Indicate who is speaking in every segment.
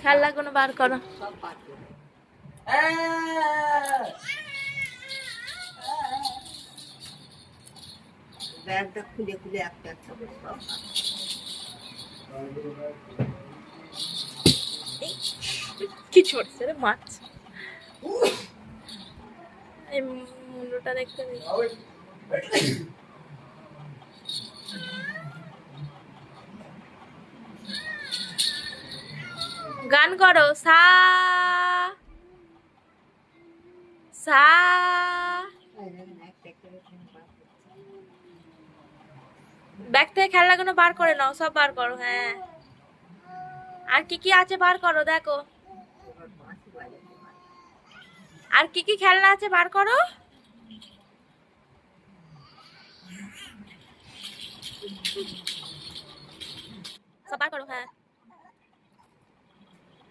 Speaker 1: খেলনাগুলো বার করো।
Speaker 2: ব্যাগটা খুলে খুলে একটা একটা করে সব
Speaker 1: কি চড়ছে রে মাছ, এই মুন্ডুটা দেখতে নেই। গান করো, সা সা। ব্যাগ থেকে খেলনাগুলো বার করে নাও, সব বার করো। হ্যাঁ, আর কি কি আছে বার করো, দেখো আর কি কি খেলনা আছে বার করো। সব বার করো। হ্যাঁ,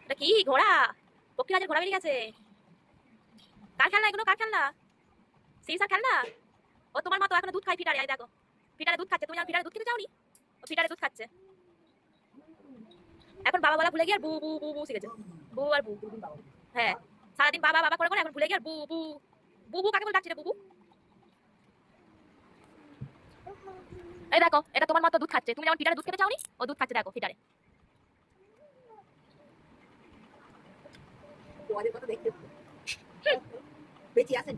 Speaker 1: এটা কি ঘোড়া? পক্ষীরাজের ঘোড়া বেরিয়ে গেছে। কার খেলনা এগুলো? কার খেলনা? সিসার খেলনা? ও তোমার মতো এখনো দুধ খাই ফিটারে। আই দেখো, ফিটারে দুধ খাচ্ছে। তুমি যখন ফিটারে দুধ খেতে যাওনি, ও ফিটারে দুধ খাচ্ছে। এখন বাবা বলা ভুলে গিয়ে আর বু বু বু বু শিখেছে। বু আর বু। হ্যাঁ, সারাদিন বাবা বাবা করে করে এখন ভুলে গিয়ে আর বু বু বু বু কাকে বলে ডাকছি রে বুবু? এই দেখো, এটা তোমার মতো দুধ খাচ্ছে। তুমি যেমন ফিটারে দুধ খেতে চাওনি, ও দুধ খাচ্ছে দেখো ফিটারে।
Speaker 2: তোমাদের কথা দেখতে বেঁচে আছেন।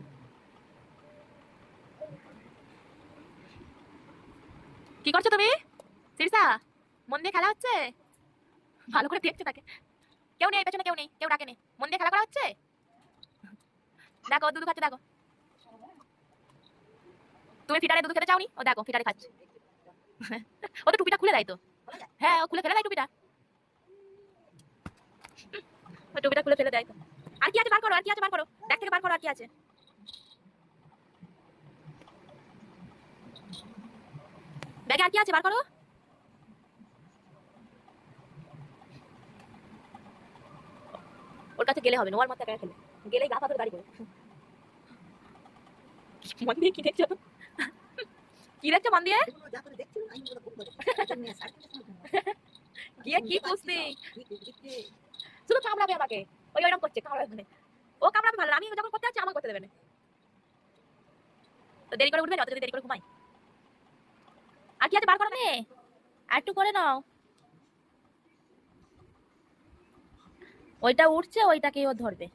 Speaker 1: কি করছো তুমি সিরসা? মন দিয়ে খেলা হচ্ছে? ভালো করে দেখছো তাকে। কেউ নেই পেছনে, কেউ নেই, কেউ ডাকে নেই। মন দিয়ে খেলা করা হচ্ছে। দেখো দুধ খাচ্ছে দেখো। তুমি ফিটারে দুধ খেতে চাওনি, ও দেখো ফিটারে খাচ্ছে। ও তো টুপিটা খুলে দেয় তো। হ্যাঁ, ও খুলে ফেলে দেয় টুপিটা। ও টুপিটা খুলে ফেলে দেয় তো। আর কি আছে বার করো, আর কি আছে বার করো, ব্যাগ থেকে বার করো। আর কি আছে ব্যাগে? আর কি আছে বার করো। ওর কাছে গেলে হবে না, ওর মতো একা খেলে গেলেই গা পাথর গাড়ি করে। মন দিয়ে কি দেখছো? কি দেখছো মন দিয়ে? গিয়ে কি কুস্তি শুধু কামড়াবে আমাকে। ওই ওইরকম করছে, কামড়াবে মানে। ও কামড়াবে ভালো, আমি যখন করতে যাচ্ছি আমাকে করতে দেবে না। তো দেরি করে উঠবে না, অত যদি দেরি করে ঘুমাই। আর কি আছে বার করো নে, আর একটু করে নাও। ওইটা উঠছে, ওইটাকে ও ধরবে।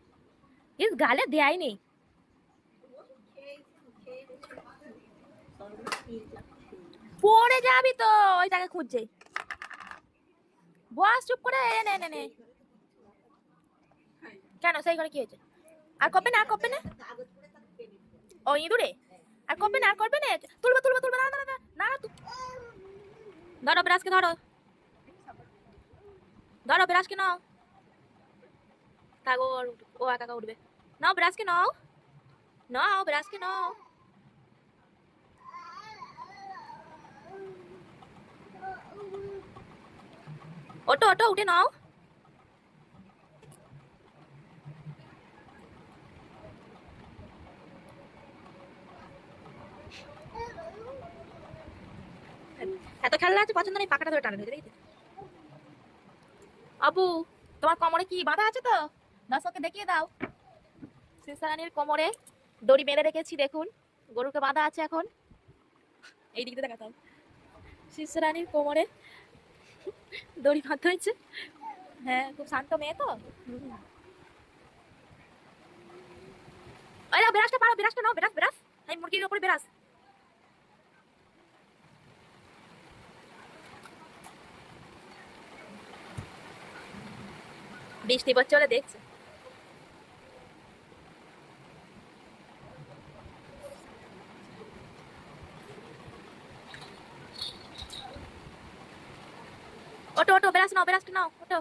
Speaker 1: ইস গালে দেয়াই নেই। পড়ে যাবি তো, ওইটাকে খুঁজছে। বস চুপ করে। নে নে নে। কেন সেই ঘরে কি হয়েছে? আর করবে না, আর করবে না। ও ইঁদুরে আর করবে না, আর করবে না। তুলবে তুলবে তুলবে, না না না না না। ধরো ব্রাশকে, ধরো ধরো ব্রাশকে নাও। থাকো, ও একা একা উঠবে। নাও ব্রাশকে নাও, নাও ব্রাশকে নাও। ওটো ওটো উঠে নাও। এত খেলনা আছে পছন্দ নেই, পাখাটা ধরে টানে ধরে দেখি। আবু, তোমার কোমরে কি বাঁধা আছে তো? দর্শককে দেখিয়ে দাও। সিসারানির কোমরে দড়ি বেঁধে রেখেছি, দেখুন গরুকে বাঁধা আছে এখন। এই দিকটা দেখাতে হবে। সিসারানির কোমরে দড়ি বাঁধা হয়েছে। হ্যাঁ, খুব শান্ত মেয়ে তো। ওই নাও ব্রাশটা, পারো ব্রাশটা নাও, ব্রাশ ব্রাশ। এই মুরগির উপরে ব্রাশ। বৃষ্টি পড়ছে বলে দেখছে। ওটো ওটো ব্রাশ নাও, ব্রাশটা নাও, ওটো।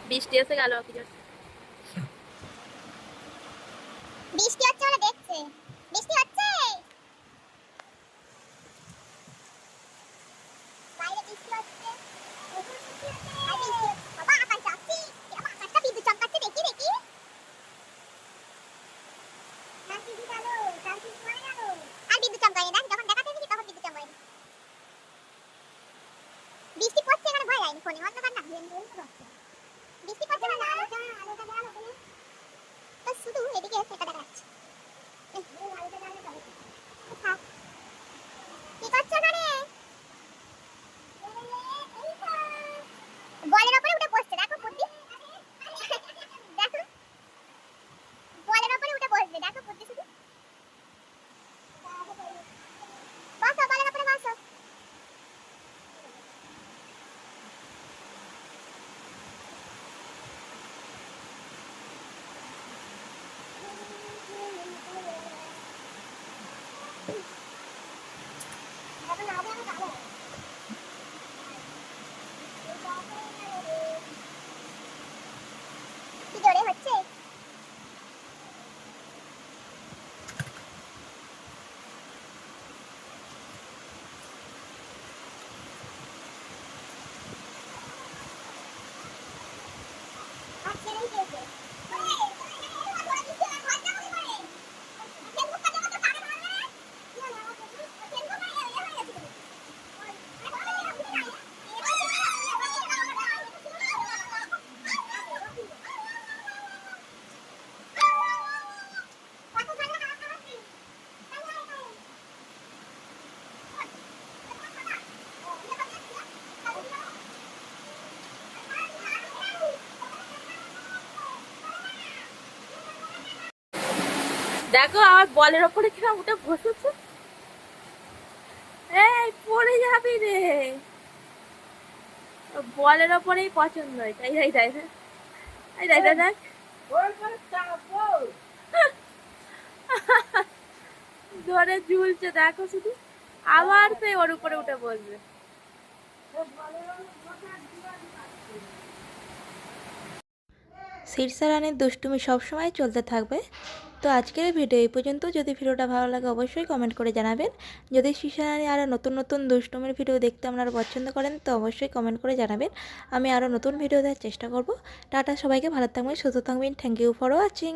Speaker 1: বৃষ্টি এসে গেল কি জোর।
Speaker 3: বৃষ্টি হচ্ছে বলে দেখছে। বৃষ্টি হচ্ছে, বাইরে বৃষ্টি হচ্ছে। আর বৃষ্টি হচ্ছে। বাবা আকাশ যাচ্ছে, বাবা আকাশটা বিদ্যুৎ চমকাচ্ছে, দেখি দেখি। কাল কি গেল, কাল কি পড়ে গেল। আর বিদ্যুৎ চমকায়নি, দেখ যখন দেখাতে এসেছি তখন বিদ্যুৎ চমকায়নি। বৃষ্টি পড়ছে এখানে, ভয় লাগেনি ফোনে, অন্ধকার না, বৃষ্টি পড়ছে না, আলোটা দেওয়া হতো না, তো শুধু এদিকে সেটা দেখা যাচ্ছে। থাক। কি করছো না রে? বলের উপরে উঠে বসছে, দেখো বুদ্ধি। দেখো বলের উপরে উঠে বসবে, দেখো বুদ্ধি শুধু। বসো বলের উপরে বসো। কি জোরে হচ্ছে?
Speaker 1: দেখো আমার বলের ওপরে কিরম উঠে বসেছে। এই পড়ে যাবি রে, বলের ওপরেই পছন্দ হয়, তাই তাই তাই তাই তাই তাই দেখ ধরে ঝুলছে, দেখো শুধু। আবার সে ওর উপরে উঠে বসবে।
Speaker 4: শীর্ষা রানীর দুষ্টুমি সবসময় চলতে থাকবে। তো আজকের ভিডিও এই পর্যন্ত। যদি ভিডিওটা ভালো লাগে অবশ্যই কমেন্ট করে জানাবেন। যদি শীর্ষা রানী আরও নতুন নতুন দুষ্টুমির ভিডিও দেখতে আপনারা পছন্দ করেন তো অবশ্যই কমেন্ট করে জানাবেন। আমি আরও নতুন ভিডিও দেওয়ার চেষ্টা করব। টাটা, সবাইকে ভালো থাকবেন, সুস্থ থাকবেন। Thank you for watching.